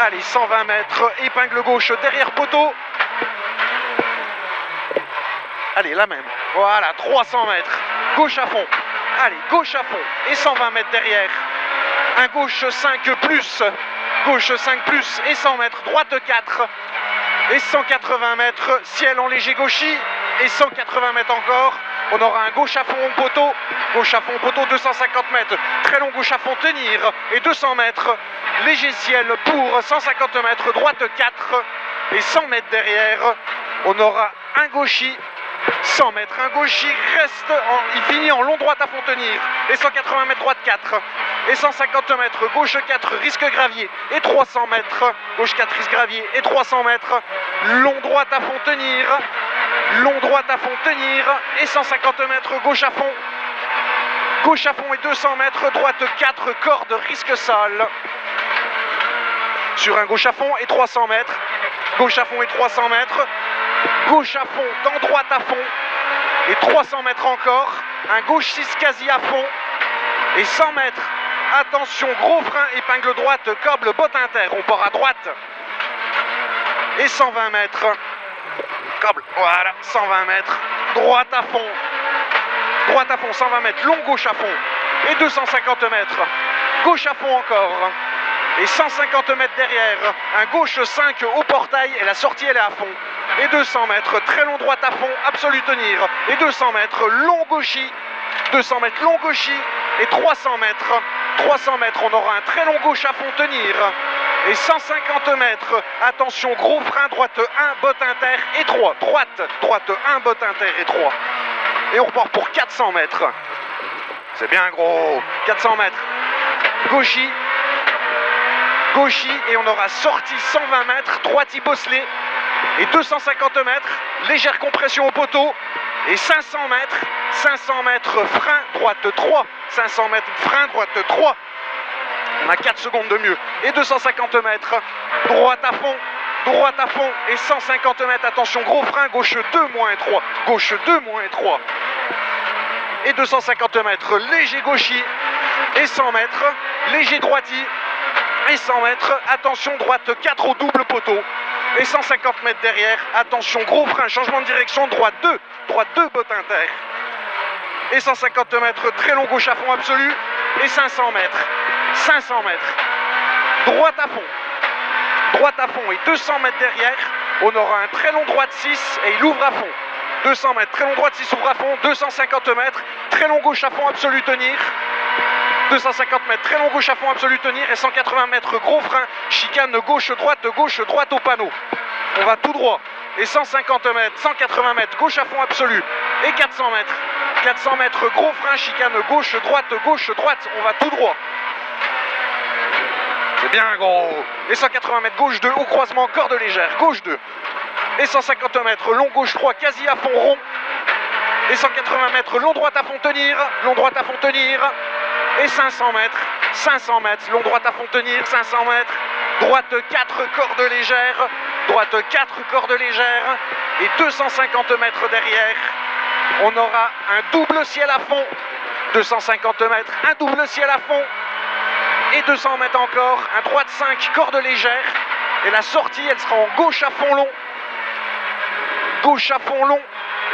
Allez, 120 mètres, épingle gauche derrière poteau. Allez, la même. Voilà, 300 mètres. Gauche à fond. Allez, gauche à fond. Et 120 mètres derrière. Un gauche 5 plus. Gauche 5 plus et 100 mètres. Droite 4. Et 180 mètres. Ciel en léger gauchis. Et 180 mètres encore. On aura un gauche à fond poteau. Gauche à fond poteau, 250 mètres. Très long gauche à fond tenir. Et 200 mètres. Léger ciel pour 150 mètres. Droite 4. Et 100 mètres derrière. On aura un gauchis. 100 mètres, un gauchis il finit en long droite à fond tenir. Et 180 mètres droite 4. Et 150 mètres gauche 4 risque gravier. Et 300 mètres gauche 4 risque gravier. Et 300 mètres long droite à fond tenir. Long droite à fond tenir. Et 150 mètres gauche à fond. Gauche à fond et 200 mètres droite 4 corde risque sol. Sur un gauche à fond et 300 mètres. Gauche à fond et 300 mètres. Gauche à fond, dans droite à fond. Et 300 mètres encore. Un gauche 6 quasi à fond. Et 100 mètres. Attention, gros frein, épingle droite, câble, botte inter. On part à droite. Et 120 mètres. Câble, voilà, 120 mètres. Droite à fond. Droite à fond, 120 mètres. Long gauche à fond. Et 250 mètres. Gauche à fond encore. Et 150 mètres derrière. Un gauche 5 au portail. Et la sortie, elle est à fond. Et 200 mètres, très long droite à fond, absolu tenir. Et 200 mètres, long gauchis. 200 mètres, long gauchis. Et 300 mètres. 300 mètres, on aura un très long gauche à fond tenir. Et 150 mètres, attention, gros frein, droite 1, botte inter et 3. Droite 1, botte inter et 3. Et on repart pour 400 mètres. C'est bien gros. 400 mètres. Gauchis. Gauchis. Et on aura sorti 120 mètres, droite bosselé. Et 250 mètres, légère compression au poteau. Et 500 mètres, frein, droite 3. 500 mètres, frein, droite 3. On a 4 secondes de mieux. Et 250 mètres, droite à fond. Et 150 mètres, attention, gros frein, gauche 2, moins 3. Gauche 2, moins 3. Et 250 mètres, léger gauchis. Et 100 mètres, léger droiti. Et 100 mètres, attention, droite 4 au double poteau. Et 150 mètres derrière, attention, gros frein, changement de direction, droite 2, botte inter. Et 150 mètres, très long gauche à fond absolu. Et 500 mètres, droite à fond et 200 mètres derrière, on aura un très long droite 6 et il ouvre à fond. 200 mètres, très long droite 6 ouvre à fond, 250 mètres, très long gauche à fond absolu tenir. 250 mètres, très long gauche à fond absolu tenir et 180 mètres, gros frein, chicane gauche droite au panneau. On va tout droit. Et 150 mètres, 180 mètres, gauche à fond absolu. Et 400 mètres, gros frein, chicane gauche droite, on va tout droit. C'est bien gros. Et 180 mètres, gauche 2 au croisement, corde légère, gauche 2. Et 150 mètres, long gauche 3, quasi à fond rond. Et 180 mètres, long droite à fond tenir. Et 500 mètres, long droite à fond tenir, 500 mètres. Droite 4, corde légère. Et 250 mètres derrière, on aura un double ciel à fond. 250 mètres, un double ciel à fond. Et 200 mètres encore, un droite 5, corde légère. Et la sortie, elle sera en gauche à fond long.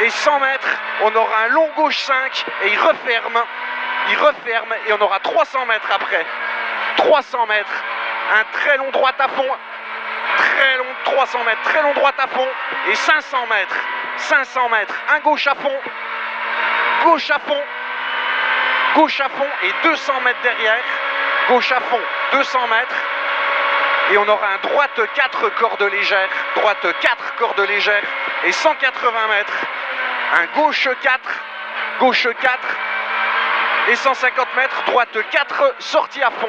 Et 100 mètres, on aura un long gauche 5 et il referme et on aura 300 mètres après. 300 mètres, un très long droite à fond. 300 mètres, très long droite à fond. Et 500 mètres, un gauche à fond. Et 200 mètres derrière. Gauche à fond, 200 mètres. Et on aura un droite 4 corde légère. Et 180 mètres. Un gauche 4. Et 150 mètres, droite 4, sortie à fond.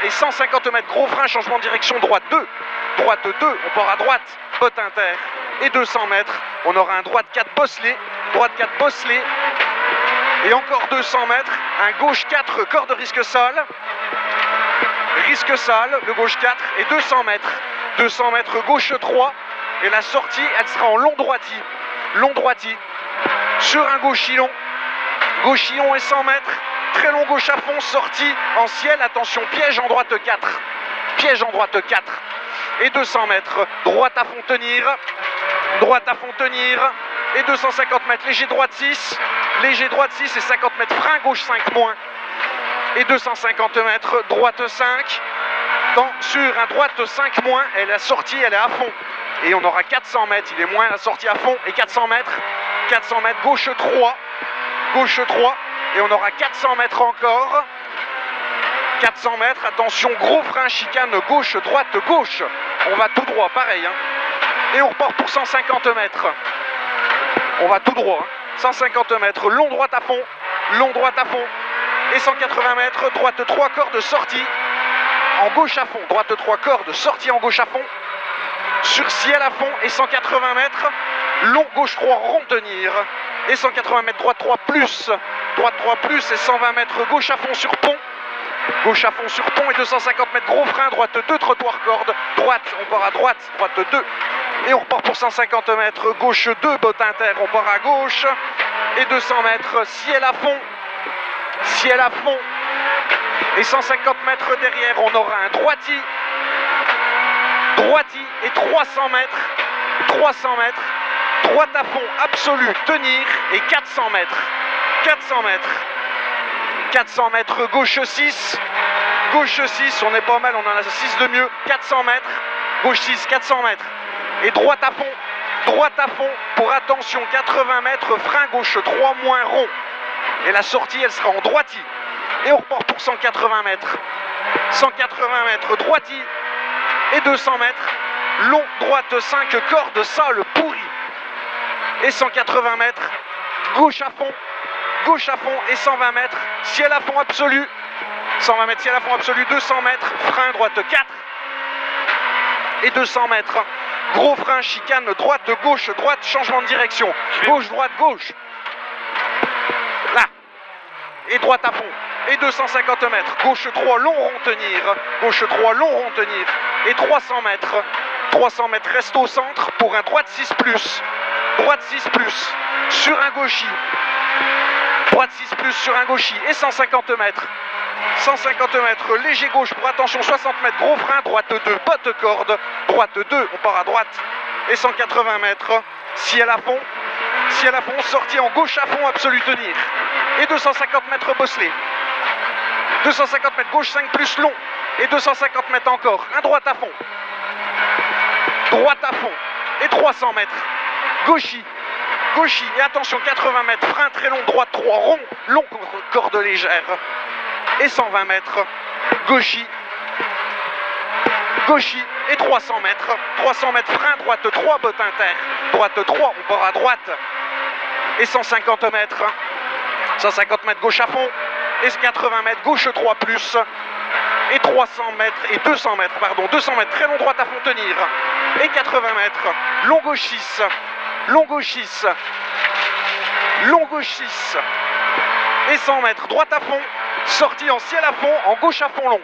Et 150 mètres, gros frein, changement de direction, droite 2, on part à droite, botte inter. Et 200 mètres, on aura un droite 4 bosselé. Et encore 200 mètres, un gauche 4, corde risque sol, le gauche 4. Et 200 mètres, gauche 3. Et la sortie, elle sera en long droiti. Sur un gauchillon et 100 mètres, très long gauche à fond, sortie en ciel, attention piège en droite 4. piège en droite 4 et 200 mètres, droite à fond tenir, et 250 mètres, léger droite 6 et 50 mètres, frein gauche 5 moins, et 250 mètres, droite 5, sur un droite 5 moins, et la sortie elle est à fond, et on aura 400 mètres, il est moins la sortie à fond, et 400 mètres, gauche 3, et on aura 400 mètres encore, 400 mètres, attention, gros frein, chicane, gauche, droite, gauche, on va tout droit, pareil, hein. Et on repart pour 150 mètres, on va tout droit, hein. 150 mètres, long droite à fond, et 180 mètres, droite 3 cordes, sortie, en gauche à fond, droite 3 cordes, sortie en gauche à fond, sur ciel à fond, et 180 mètres, long gauche 3, rond tenir, et 180 mètres, droite 3 plus, et 120 mètres, gauche à fond sur pont, et 250 mètres, gros frein, droite 2, trottoir corde, droite, on part à droite 2, et on repart pour 150 mètres, gauche 2, botte inter, on part à gauche, et 200 mètres, ciel à fond, et 150 mètres derrière, on aura un droiti, et 300 mètres, droite à fond, absolu, tenir, et 400 mètres, 400 mètres, gauche 6, on est pas mal, on en a 6 de mieux, 400 mètres, gauche 6, 400 mètres, et droite à fond, pour attention, 80 mètres, frein gauche 3 moins rond, et la sortie elle sera en droiti, et on repart pour 180 mètres, droiti, et 200 mètres, long droite 5, corde, sol pourri, et 180 mètres, gauche à fond, et 120 mètres, ciel à fond absolu, 200 mètres, frein droite 4, et 200 mètres, gros frein, chicane, droite, changement de direction, gauche, droite, là, et droite à fond, et 250 mètres, gauche 3, long rond tenir, et 300 mètres, reste au centre pour un droite 6 plus, sur un gauchis, et 150 mètres, léger gauche pour attention, 60 mètres, gros frein, droite 2, botte corde, droite 2, on part à droite, et 180 mètres, ciel à fond, sortie en gauche à fond, absolu tenir, et 250 mètres bosselé, 250 mètres, gauche 5 plus long, et 250 mètres encore, un droite à fond, et 300 mètres, gauchis, et attention, 80 mètres, frein très long, droite 3, rond, long corde légère, et 120 mètres, gauchis, et 300 mètres, frein, droite 3, botte inter, droite 3, on part à droite, et 150 mètres, gauche à fond, et 80 mètres, gauche 3 plus, et 200 mètres, très long droite à fond tenir, et 80 mètres, long gauche 6, et 100 mètres, droite à fond, sortie en ciel à fond, en gauche à fond long,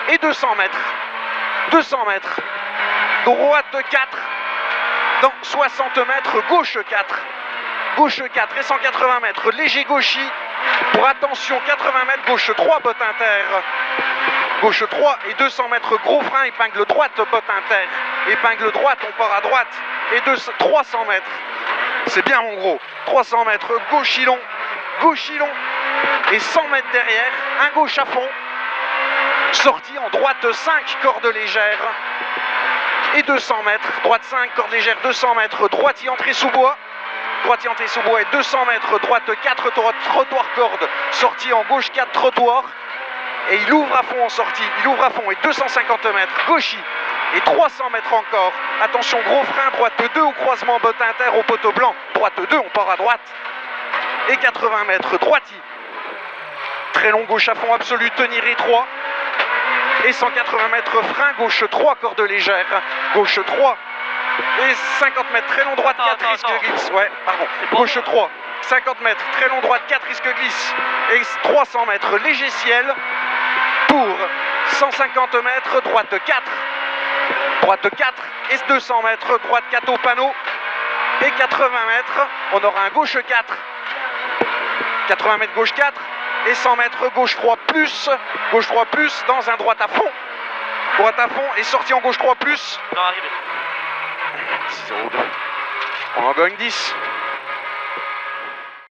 et 200 mètres, droite 4, dans 60 mètres, gauche 4, et 180 mètres, léger gauchis, pour attention, 80 mètres, gauche 3, botte inter, et 200 mètres, gros frein, épingle droite, botte inter, épingle droite, on part à droite, et 300 mètres, c'est bien mon gros, 300 mètres, gauchis long, et 100 mètres derrière, un gauche à fond, sortie en droite 5, corde légère, et 200 mètres, droite 5, corde légère, 200 mètres, droitier entrée sous bois, et 200 mètres, droite 4, trottoir corde, sortie en gauche 4, trottoir, et il ouvre à fond en sortie, et 250 mètres, gauchis, et 300 mètres encore, attention, gros frein, droite 2 au croisement, botte inter au poteau blanc, droite 2, on part à droite, et 80 mètres, droitier, très long gauche à fond absolu, tenir et 3, et 180 mètres, frein, gauche 3, corde légère, gauche 3, et 50 mètres, très long droite 4, risque glisse, gauche 3, 50 mètres, très long droite 4, risque glisse, et 300 mètres, léger ciel, pour 150 mètres, droite 4, et 200 mètres, droite 4 au panneau, et 80 mètres, on aura un gauche 4, 80 mètres, gauche 4, et 100 mètres, gauche 3 plus, dans un droite à fond, Droite à fond et sortie en gauche 3+. Dans l'arrivée. 6,02. On en gagne 10.